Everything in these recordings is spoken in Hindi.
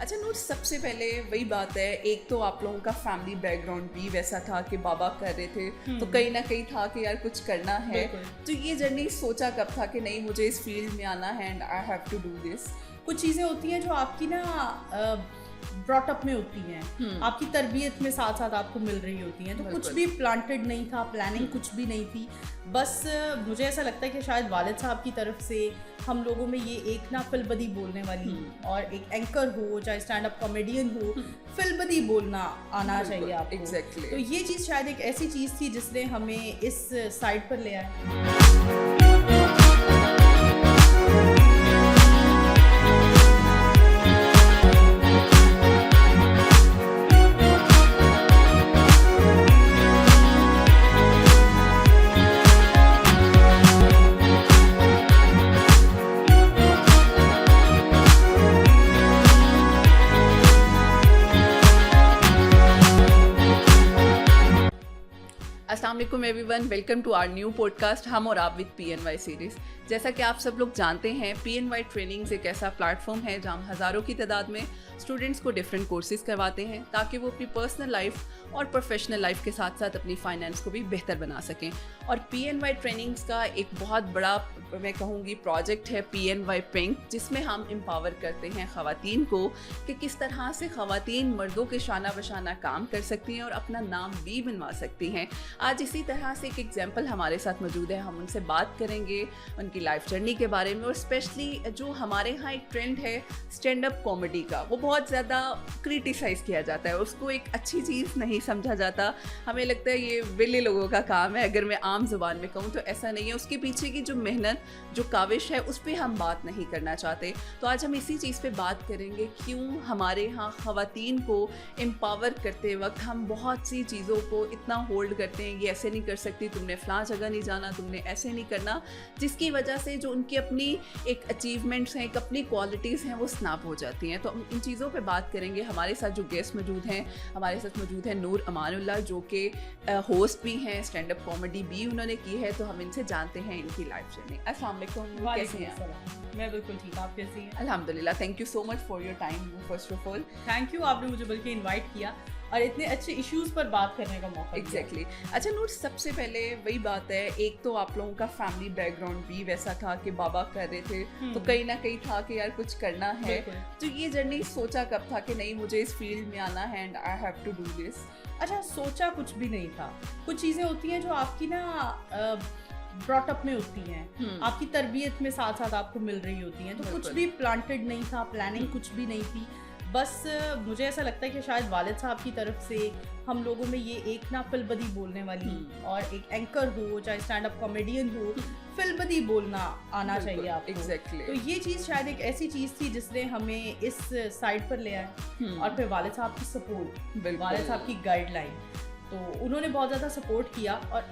अच्छा नूर, सबसे पहले वही बात है, एक तो आप लोगों का फैमिली बैकग्राउंड भी वैसा था कि बाबा कर रहे थे, तो कहीं ना कहीं था कि यार कुछ करना है। तो ये जर्नी सोचा कब था कि नहीं मुझे इस फील्ड में आना है and I have to do this? कुछ चीज़ें होती हैं जो आपकी ना ब्रॉट अप में होती हैं, आपकी तरबियत में साथ साथ आपको मिल रही होती हैं। तो कुछ भी प्लांटेड नहीं था, प्लानिंग कुछ भी नहीं थी। बस मुझे ऐसा लगता है कि शायद वालिद साहब की तरफ से हम लोगों में ये एक ना फिलबदी बोलने वाली और एक एंकर हो चाहे स्टैंड अप कॉमेडियन हो, फिलबदी बोलना आना चाहिए आपको। Exactly. तो ये चीज़ शायद एक ऐसी चीज़ थी जिसने हमें इस साइड पर ले आया। अस्सलाम वालेकुम everyone, welcome to our new podcast हम और आप विद PNY सीरीज़। जैसा कि आप सब लोग जानते हैं, PNY ट्रेनिंग्स एक ऐसा प्लेटफॉर्म है जहां हम हज़ारों की तादाद में स्टूडेंट्स को डिफरेंट कोर्सेज करवाते हैं ताकि वो अपनी पर्सनल लाइफ और प्रोफेशनल लाइफ के साथ साथ अपनी फाइनेंस को भी बेहतर बना सकें। और PNY ट्रेनिंग्स का एक बहुत बड़ा मैं कहूँगी प्रोजेक्ट है PNY पिंक, जिसमें हम एम्पावर करते हैं ख़वातीन को कि किस तरह से ख़वातीन मर्दों के शाना बशाना काम कर सकती हैं और अपना नाम भी बनवा सकती हैं। आज इसी तरह से एक एग्जाम्पल हमारे साथ मौजूद है, हम उनसे बात करेंगे उनकी लाइफ जर्नी के बारे में। और स्पेशली जो हमारे यहाँ एक ट्रेंड है स्टैंड अप कॉमेडी का, वो बहुत ज़्यादा क्रिटिसाइज़ किया जाता है, उसको एक अच्छी चीज़ नहीं समझा जाता। हमें लगता है ये विले लोगों का काम है। अगर मैं आम ज़ुबान में कहूँ तो ऐसा नहीं है, उसके पीछे की जो मेहनत जो काविश है उस पर हम बात नहीं करना चाहते। तो आज हम इसी चीज़ पे बात करेंगे, क्यों हमारे यहाँ ख़वातीन को एम्पावर करते वक्त हम बहुत सी चीज़ों को इतना होल्ड करते हैं, ये ऐसे नहीं कर सकती, तुमने फ़लाँ जगह नहीं जाना, तुमने ऐसे नहीं करना, जिसकी वजह से जो उनकी अपनी एक अचीवमेंट्स हैं, एक अपनी क्वालिटीज़ हैं, वो स्नैप हो जाती हैं। तो हम इन चीज़ों पे बात करेंगे। हमारे साथ जो गेस्ट मौजूद हैं, हमारे साथ मौजूद हैं नूर अमानुल्लाह, जो कि होस्ट भी हैं, स्टैंड अप कॉमेडी भी उन्होंने की है। तो हम इनसे जानते हैं इनकी लाइफ जर्नी। अस्सलाम वालेकुम, कैसे हैं? मैं बिल्कुल ठीक, आप कैसी हैं? अल्हम्दुलिल्लाह, thank you so much for your time. First of all thank you, आपने मुझे बल्कि इनवाइट किया और इतने अच्छे इश्यूज़ पर बात करने का मौका। एग्जैक्टली। अच्छा नूर, सबसे पहले वही बात है, एक तो आप लोगों का फैमिली बैकग्राउंड भी वैसा था कि बाबा कर रहे थे, तो कहीं ना कहीं था कि यार कुछ करना है। तो ये जर्नी सोचा कब था कि नहीं मुझे इस फील्ड में आना है and I have to do this? अच्छा, सोचा कुछ भी नहीं था। कुछ चीज़ें होती हैं जो आपकी ना ब्रॉट अप में होती हैं, आपकी तरबियत में साथ साथ आपको मिल रही होती हैं। तो कुछ भी प्लांटेड नहीं था, प्लानिंग कुछ भी नहीं थी। बस मुझे ऐसा लगता है कि शायद वालिद साहब की तरफ से हम लोगों में ये एक ना फिलबदी बोलने वाली और एक एंकर हो चाहे स्टैंड अप कॉमेडियन हो, फिलबदी बोलना आना चाहिए आपको। Exactly. तो ये चीज़ शायद एक ऐसी चीज़ थी जिसने हमें इस साइड पर ले आया। और फिर वालिद साहब की सपोर्ट, वालिद साहब की गाइडलाइन, तो उन्होंने बहुत ज़्यादा सपोर्ट किया और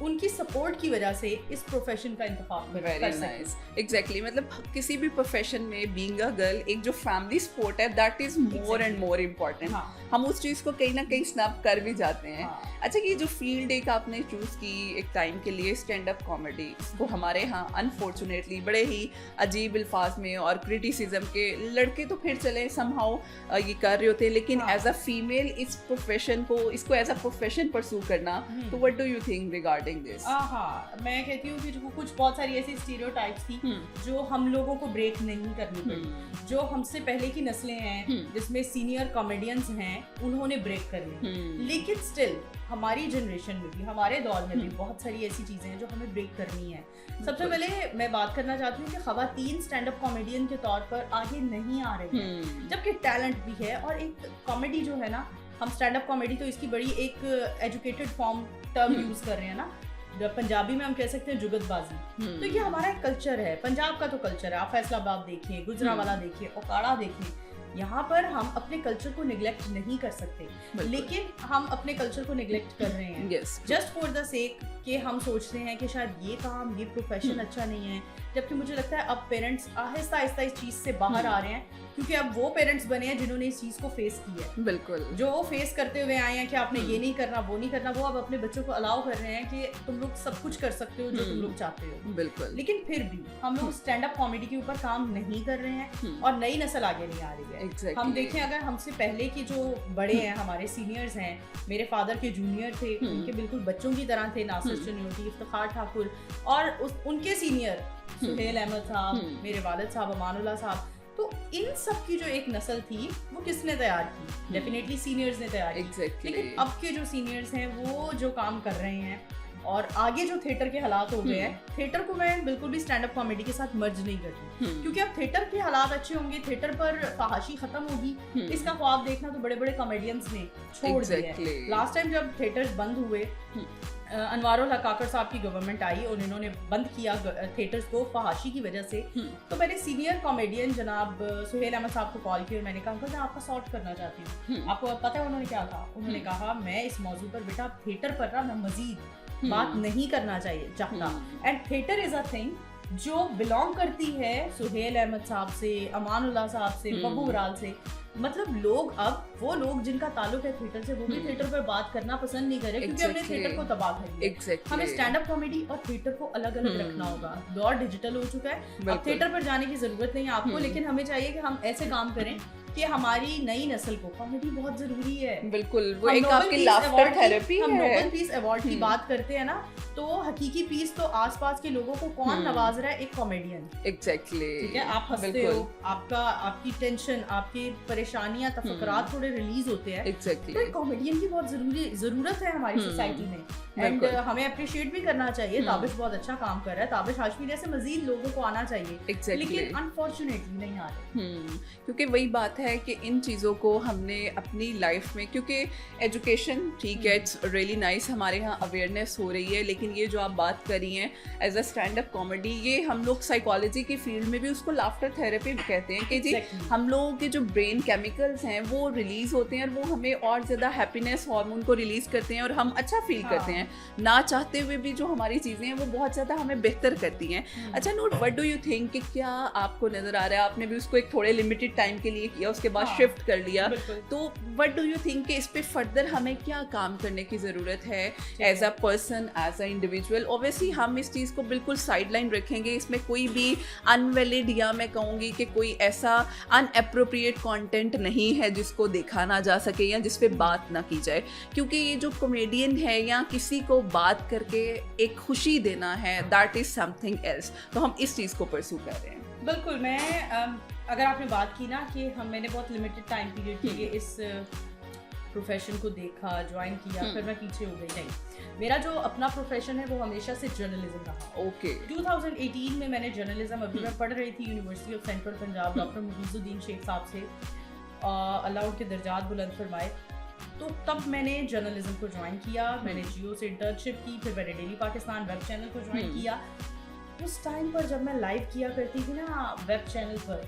उनकी सपोर्ट की वजह से इस प्रोफेशन का इंतखाब कर सके। एग्जैक्टली, मतलब किसी भी प्रोफेशन में बीइंग अ गर्ल एक जो फैमिली सपोर्ट है that is more and more important. हम उस चीज़ को कहीं ना कहीं स्नैप कर भी जाते हैं। अच्छा, ये जो फील्ड एक आपने चूज़ की एक टाइम के लिए स्टैंड अप कॉमेडी, इसको हमारे यहाँ अनफॉर्चुनेटली बड़े ही अजीब अल्फाज में और क्रिटिसिज्म के, लड़के तो फिर चले समहाउ ये कर रहे होते हैं, लेकिन एज अ फीमेल इस प्रोफेशन को, इसको एज अ प्रोफेशन परस्यू करना, तो what do you think regarding this? मैं कहती हूँ कि कुछ बहुत सारी ऐसी स्टीरियोटाइप्स थी जो हम लोगों को ब्रेक नहीं करनी पड़ी। जो हमसे पहले की नस्लें हैं जिसमें सीनियर कॉमेडियंस हैं, उन्होंने ब्रेक कर ली। लेकिन स्टिल हमारी जनरेशन में भी, हमारे दौर में भी बहुत सारी ऐसी चीज़ें हैं जो हमें ब्रेक करनी है। सबसे पहले मैं बात करना चाहती हूँ कि ख़वातीन स्टैंड अप कॉमेडियन के तौर पर आगे नहीं आ रही हैं, जबकि टैलेंट भी है। और एक कॉमेडी जो है ना, हम स्टैंड अप कॉमेडी तो इसकी बड़ी एक एजुकेटेड फॉर्म टर्म यूज़ कर रहे हैं ना, पंजाबी में हम कह सकते हैं जुगतबाजी। तो ये हमारा एक कल्चर है, पंजाब का तो कल्चर है। आप फैसलाबाद देखिए, गुजरावाला देखिए, ओकाड़ा देखिए, यहाँ पर हम अपने कल्चर को निगलेक्ट नहीं कर सकते, लेकिन हम अपने कल्चर को निगलेक्ट कर रहे हैं जस्ट फॉर द सेक कि हम सोचते हैं कि शायद ये काम, ये प्रोफेशन अच्छा नहीं है, जबकि मुझे लगता है अब पेरेंट्स आहिस्ता आहिस्ता इस चीज़ से बाहर आ रहे हैं, क्योंकि अब वो पेरेंट्स बने हैं जिन्होंने इस चीज़ को फेस किया है। बिल्कुल, जो वो फेस करते हुए आए हैं कि आपने ये नहीं करना, वो नहीं करना, वो अब अपने बच्चों को अलाउ कर रहे हैं कि तुम लोग सब कुछ कर सकते हो जो तुम लोग चाहते हो। बिल्कुल। लेकिन फिर भी हम लोग स्टैंड अप कॉमेडी के ऊपर काम नहीं कर रहे हैं और नई नस्ल आगे नहीं आ रही है। Exactly. हम देखें, अगर हमसे पहले के जो बड़े हैं, हमारे सीनियर्स हैं, मेरे फादर के जूनियर थे, उनके बिल्कुल बच्चों की तरह थे, नासिर चन्योटी, इफ्तिखार ठाकुर, और उनके सीनियर सुहेल अहमद साहब, मेरे वालिद साहब, अमानुल्लाह साहब। तो इन सब की जो एक नस्ल थी वो किसने तैयार की? डेफिनेटली सीनियर्स ने तैयार की। लेकिन अब के जो सीनियर्स हैं वो जो काम कर रहे हैं, और आगे जो थिएटर के हालात हो गए हैं, थिएटर को मैं बिल्कुल भी स्टैंड अप कॉमेडी के साथ मर्ज नहीं करती, क्योंकि अब थिएटर के हालात अच्छे होंगे, थिएटर पर फहाशी खत्म होगी, इसका ख्वाब देखना तो बड़े बड़े कॉमेडियंस ने छोड़ दिया है। लास्ट टाइम जब थिएटर्स बंद हुए, अनवारुल हक काकर साहब की गवर्नमेंट आई और इन्होंने बंद किया थिएटर्स को फहाशी की वजह से, तो मैंने सीनियर कॉमेडियन जनाब सुहेल अहमद साहब को कॉल किया और मैंने कहा मैं आपका सॉर्ट करना चाहती हूँ। आपको पता है उन्होंने क्या कहा? उन्होंने कहा मैं इस मौजू पर बेटा थिएटर पर ना मैं मजीद बात नहीं करना चाहता, and theatre is a thing जो बिलोंग करती है सुहेल अहमद साहब से, अमानुल्लाह साहब से, बब्बू बराल से। मतलब लोग, अब वो लोग जिनका ताल्लुक है थिएटर से, वो भी थिएटर पर बात करना पसंद नहीं करे, क्योंकि हमने थिएटर को तबाह कर दिया। हमें स्टैंड अप कॉमेडी और थिएटर को अलग अलग रखना होगा। दौर डिजिटल हो चुका है, अब थिएटर पर जाने की जरूरत नहीं है आपको, लेकिन हमें चाहिए कि हम ऐसे काम करें कि हमारी नई नस्ल को कॉमेडी बहुत जरूरी है। बिल्कुल, वो एक आपकी लाफ्टर थेरेपी है। हम नोबेल पीस अवार्ड की बात करते हैं ना, तो हकीकी पीस तो आसपास के लोगों को कौन नवाज रहा है? एक कॉमेडियन। एग्जैक्टली, ठीक है, आप हंसते हो, आपकी टेंशन, आपकी परेशानियां, तफक्कुरात थोड़े रिलीज होते हैं। एग्जैक्टली, तो एक कॉमेडियन की बहुत जरूरत है हमारी सोसाइटी में, एंड हमें अप्रिशिएट भी करना चाहिए। ताबिश बहुत अच्छा काम कर रहा है, ताबिश हाशमी जैसे मजीद लोगों को आना चाहिए, लेकिन अनफॉर्चुनेटली नहीं आ रहे। क्योंकि वही बात है कि इन चीज़ों को हमने अपनी लाइफ में, क्योंकि एजुकेशन ठीक है, इट्स रियली नाइस, हमारे यहाँ अवेयरनेस हो रही है, लेकिन ये जो आप बात करी हैं as a stand up comedy, ये हम लोग साइकोलॉजी की फील्ड में भी उसको लाफ्टर थेरेपी कहते हैं कि जी हम लोगों के जो ब्रेन केमिकल्स हैं वो रिलीज होते हैं और वो हमें और ज़्यादा हैप्पीनेस हार्मोन को रिलीज करते हैं और हम अच्छा फील करते हैं, ना चाहते हुए भी जो हमारी चीज़ें हैं वो बहुत ज़्यादा हमें बेहतर करती हैं। अच्छा नूर, व्हाट डू यू थिंक कि क्या आपको नज़र आ रहा है, आपने भी उसको एक थोड़े लिमिटेड टाइम के लिए किया, उसके बाद शिफ्ट कर लिया, तो व्हाट डू यू थिंक कि इस पे फर्दर हमें क्या काम करने की ज़रूरत है as a person, as a individual? Obviously हम इस चीज़ को बिल्कुल साइडलाइन रखेंगे, इसमें कोई भी अनवैलिड या मैं कहूँगी कि कोई ऐसा अनएप्रोप्रिएट कंटेंट नहीं है जिसको देखा ना जा सके या जिस पे बात ना की जाए, क्योंकि ये जो कॉमेडियन है या किसी को बात करके एक खुशी देना है, दैट इज़ समथिंग एल्स। तो हम इस चीज़ को परस्यू कर रहे हैं। बिल्कुल, मैं अगर आपने बात की ना कि मैंने बहुत लिमिटेड टाइम पीरियड के लिए इस प्रोफेशन को देखा, ज्वाइन किया, फिर मैं पीछे हो गई, नहीं, मेरा जो अपना प्रोफेशन है वो हमेशा से जर्नलिज्म रहा। ओके, 2018 में मैंने जर्नलिज्म, अभी मैं पढ़ रही थी university of central Punjab, doctor Mufizuddin Sheikh Sahab से, अल्लाह उनके दर्जात बुलंद फरमाए, तो तब मैंने जर्नलिज्म को ज्वाइन किया। मैंने जियो से इंटर्नशिप की, फिर मैंने डेली पाकिस्तान वेब चैनल को ज्वाइन किया। उस टाइम पर जब मैं लाइव किया करती थी ना वेब चैनल पर,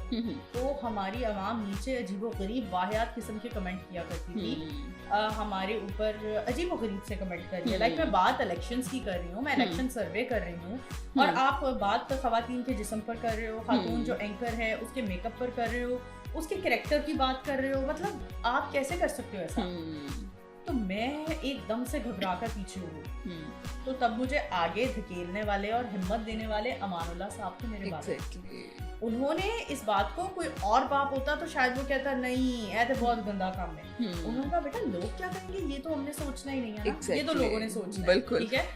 तो हमारी आवाम नीचे अजीबोगरीब वाहियात किस्म के कमेंट किया करती थी, हमारे ऊपर अजीबोगरीब से कमेंट कर रही है। लाइक मैं बात इलेक्शंस की कर रही हूँ, मैं इलेक्शन सर्वे कर रही हूँ, और आप बात खवातीन के जिस्म पर कर रहे हो, खातून जो एंकर है उसके मेकअप पर कर रहे हो, उसके कैरेक्टर की बात कर रहे हो, मतलब आप कैसे कर सकते हो ऐसा? तो मैं एकदम से घबरा कर पीछे हो गई। तो तब मुझे आगे धकेलने वाले और हिम्मत देने वाले अमानुल्लाह साहब थे मेरे बाप। उन्होंने इस बात को, कोई और बाप होता तो शायद वो कहता नहीं ऐसे बहुत गंदा काम है, उन्होंने कहा बेटा लोग क्या कहेंगे ये तो हमने सोचना ही नहीं है ना, ये तो लोगों ने सोचना है, ठीक है।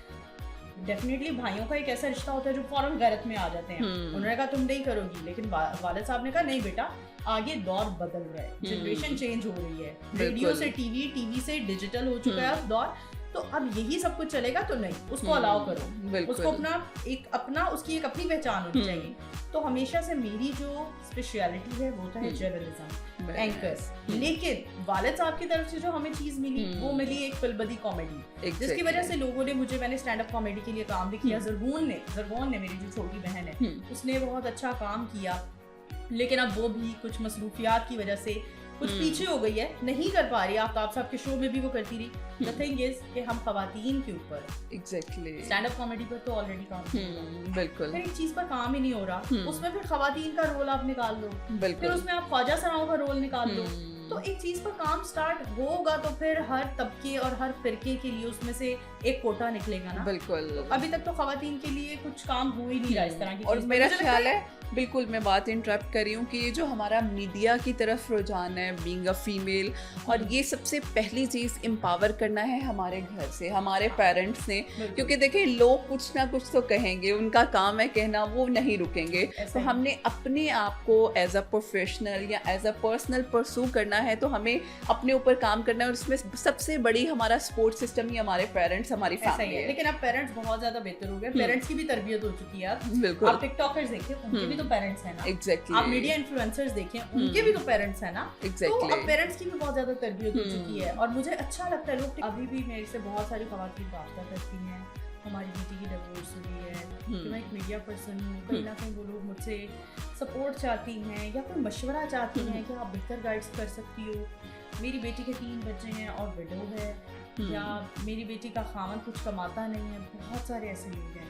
डेफिनेटली भाइयों का एक ऐसा रिश्ता होता है जो फौरन गैरत में आ जाते हैं। उन्होंने कहा तुम नहीं करोगी, लेकिन वालिद साहब ने कहा नहीं बेटा, आगे दौर बदल रहा है, जनरेशन चेंज हो रही है, रेडियो से टीवी, टीवी से डिजिटल हो चुका है अब दौर, तो अब यही सब कुछ चलेगा, तो नहीं, उसको अलाउ करो, उसको उसकी एक अपनी पहचान होनी चाहिए। तो हमेशा से मेरी जो स्पेशलिटी है वो तो है जर्नलिज्म, एंकर्स, लेकिन वालिद साहब की तरफ से जो हमें चीज मिली वो मिली एक फिल्बदी कॉमेडी, जिसकी वजह से लोगों ने मैंने स्टैंड अप कॉमेडी के लिए काम भी किया। जरगोन ने, मेरी जो छोटी बहन है, उसने बहुत अच्छा काम किया, लेकिन अब वो भी कुछ मसरूफियात की वजह से कुछ पीछे हो गई है, नहीं कर पा रही। आफ्ताब साहब के शो में भी वो करती रही। द थिंग इज कि हम खवातीन के ऊपर एग्जैक्टली स्टैंड अप कॉमेडी पर तो ऑलरेडी काम कर रहे हैं, बिल्कुल फिर एक चीज पर काम ही नहीं हो रहा, उसमें फिर खवातीन का रोल आप निकाल लो, फिर उसमें आप ख्वाजा सराओं का रोल निकाल लो। तो एक चीज पर काम स्टार्ट होगा तो फिर हर तबके और हर फिरके के लिए उसमें से एक कोटा निकलेगा ना। बिल्कुल। तो अभी तक तो खवातीन के लिए कुछ काम हो ही नहीं रहा इस तरह की। और मेरा ख्याल है, बिल्कुल मैं बात इंटरप्ट कर रही हूँ कि ये जो हमारा मीडिया की तरफ रुझान है, बीइंग अ फीमेल, और ये सबसे पहली चीज़ एम्पावर करना है हमारे घर से, हमारे पेरेंट्स ने। क्योंकि देखिए लोग कुछ ना कुछ तो कहेंगे, उनका काम है कहना, वो नहीं रुकेंगे। तो हमने अपने आप को एज अ प्रोफेशनल या एज अ पर्सनल परसू करना है, तो हमें अपने ऊपर काम करना है। और उसमें सबसे बड़ी हमारा सपोर्ट सिस्टम ही हमारे पेरेंट्स, हमारी फैमिली है। लेकिन अब पेरेंट्स बहुत ज्यादा बेहतर हो गए, पेरेंट्स की भी तरबियत हो चुकी है। बिल्कुल। आप टिकटॉकर्स देखिए, उनके भी तो पेरेंट्स हैं ना। एग्जैक्टली। आप मीडिया इन्फ्लुएंसर्स देखें, उनके भी तो पेरेंट्स हैं ना। एग्जैक्टली। तो अब पेरेंट्स की भी बहुत ज्यादा तरबियत हो चुकी है और मुझे अच्छा लगता है। लोग अभी भी मेरे से बहुत सारी खवातीन राब्ता करती हैं, हमारी बेटी की डिवोर्स हुई है, तो मैं एक मीडिया पर्सन हूँ, कहीं ना कहीं वो लोग मुझसे सपोर्ट चाहती हैं या कोई मशवरा चाहती हैं कि आप बेहतर गाइड्स कर सकती हो। मेरी बेटी के 3 बच्चे हैं और विडो है, या मेरी बेटी का खामन कुछ कमाता नहीं है। बहुत सारे ऐसे लोग हैं।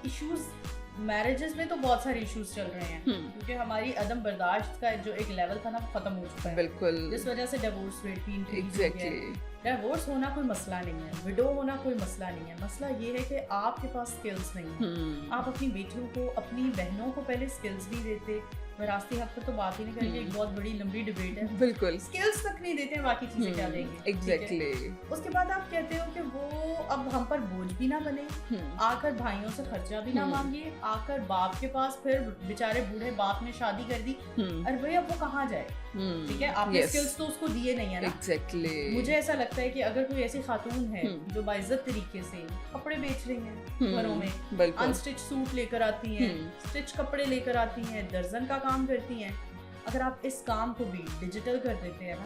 इश्यूज मैरिजेस में तो बहुत सारे इश्यूज चल रहे हैं, क्योंकि हमारी अदम बर्दाश्त का जो एक लेवल था ना वो खत्म हो चुका है। बिल्कुल। जिस वजह से डिवोर्स रेट भी एग्जैक्टली। डिवोर्स होना कोई मसला नहीं है, विडो होना कोई मसला नहीं है। मसला ये है कि आपके पास स्किल्स नहीं है। आप अपनी बेटियों को, अपनी बहनों को पहले स्किल्स नहीं देते। विरासती हक पर तो बात ही नहीं करेंगे, एक बहुत बड़ी लंबी डिबेट है। बिल्कुल। स्किल्स तक नहीं देते हैं, बाकी चीजें क्या देंगे। एग्जैक्टली। उसके बाद आप कहते हो कि वो अब हम पर बोझ भी ना बने, आकर भाइयों से खर्चा भी ना मांगे, आकर बाप के पास, फिर बेचारे बूढ़े बाप ने शादी कर दी, अरे भाई अब वो कहाँ जाए। ठीक है, आपने स्किल्स तो उसको दिए नहीं है ना। एग्जैक्टली। मुझे ऐसा लगता है कि अगर कोई ऐसी खातून है जो बाइज्जत तरीके से कपड़े बेच रही हैं घरों में, अनस्टिच सूट लेकर आती हैं, स्टिच कपड़े लेकर आती हैं, दर्जन का काम करती हैं, अगर आप इस काम को भी डिजिटल कर देते हैं ना,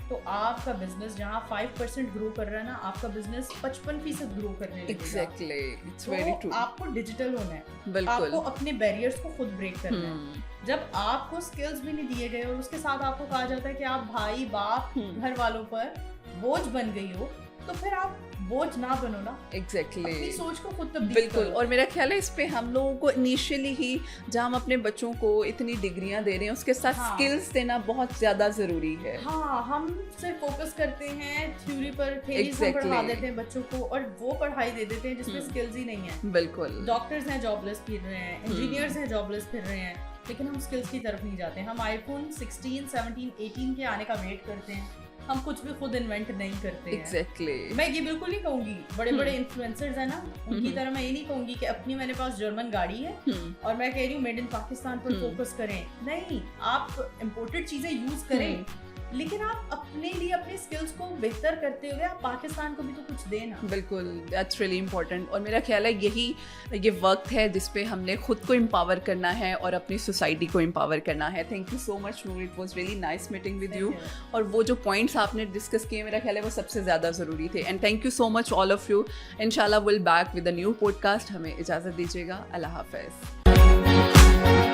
तो आपका बिजनेस जहाँ 5% ग्रो कर रहा है ना, आपका बिजनेस 55% ग्रो करने लगेगा। Exactly, it's very true. आपको डिजिटल होना है, बिल्कुल। आपको अपने बैरियर्स को खुद ब्रेक करना है। जब आपको स्किल्स भी नहीं दिए गए और उसके साथ आपको कहा जाता है कि आप भाई बाप घर वालों पर बोझ बन गई हो, तो फिर आप बोझ ना बनो ना। एग्जैक्टली। अपनी सोच को खुद तब्दील बिल्कुल। करो। और मेरा ख्याल है इस पे हम लोगों को इनिशियली ही, जहाँ हम अपने बच्चों को इतनी डिग्रियां दे रहे हैं, उसके साथ स्किल्स देना बहुत ज्यादा जरूरी है। हाँ, हम सिर्फ फोकस करते हैं थ्योरी पर, थ्योरीज हम पढ़ा देते हैं बच्चों को, और वो पढ़ाई दे देते हैं जिसमें स्किल्स ही नहीं है। बिल्कुल। डॉक्टर्स हैं जॉबलेस फिर रहे हैं, इंजीनियर्स हैं जॉबलेस फिर रहे हैं, लेकिन हम स्किल्स की तरफ नहीं जाते। हम आईफोन 16, 17, 18 के आने का वेट करते हैं, हम कुछ भी खुद इन्वेंट नहीं करते हैं। Exactly. मैं ये बिल्कुल नहीं कहूंगी, बड़े बड़े इन्फ्लुएंसर्स हैं ना, उनकी तरह मैं ये नहीं कहूंगी कि अपनी मेरे पास जर्मन गाड़ी है और मैं कह रही हूँ मेड इन पाकिस्तान पर फोकस करें। नहीं, आप इम्पोर्टेड चीजें यूज करें, लेकिन आप अपने लिए अपने स्किल्स को बेहतर करते हुए आप पाकिस्तान को भी तो कुछ देना। बिल्कुल, दैट्स रियली इम्पोर्टेंट। और मेरा ख्याल है ये वक्त है जिस पे हमने खुद को एम्पावर करना है और अपनी सोसाइटी को एम्पावर करना है। Thank you so much Noor, it was really nice meeting with you. और वो जो पॉइंट्स आपने डिस्कस किए, मेरा ख्याल है वो सबसे ज़्यादा ज़रूरी थे। And thank you so much all of you. इंशाल्लाह will back with a new podcast. हमें इजाज़त दीजिएगा। अल्लाह हाफ़िज़।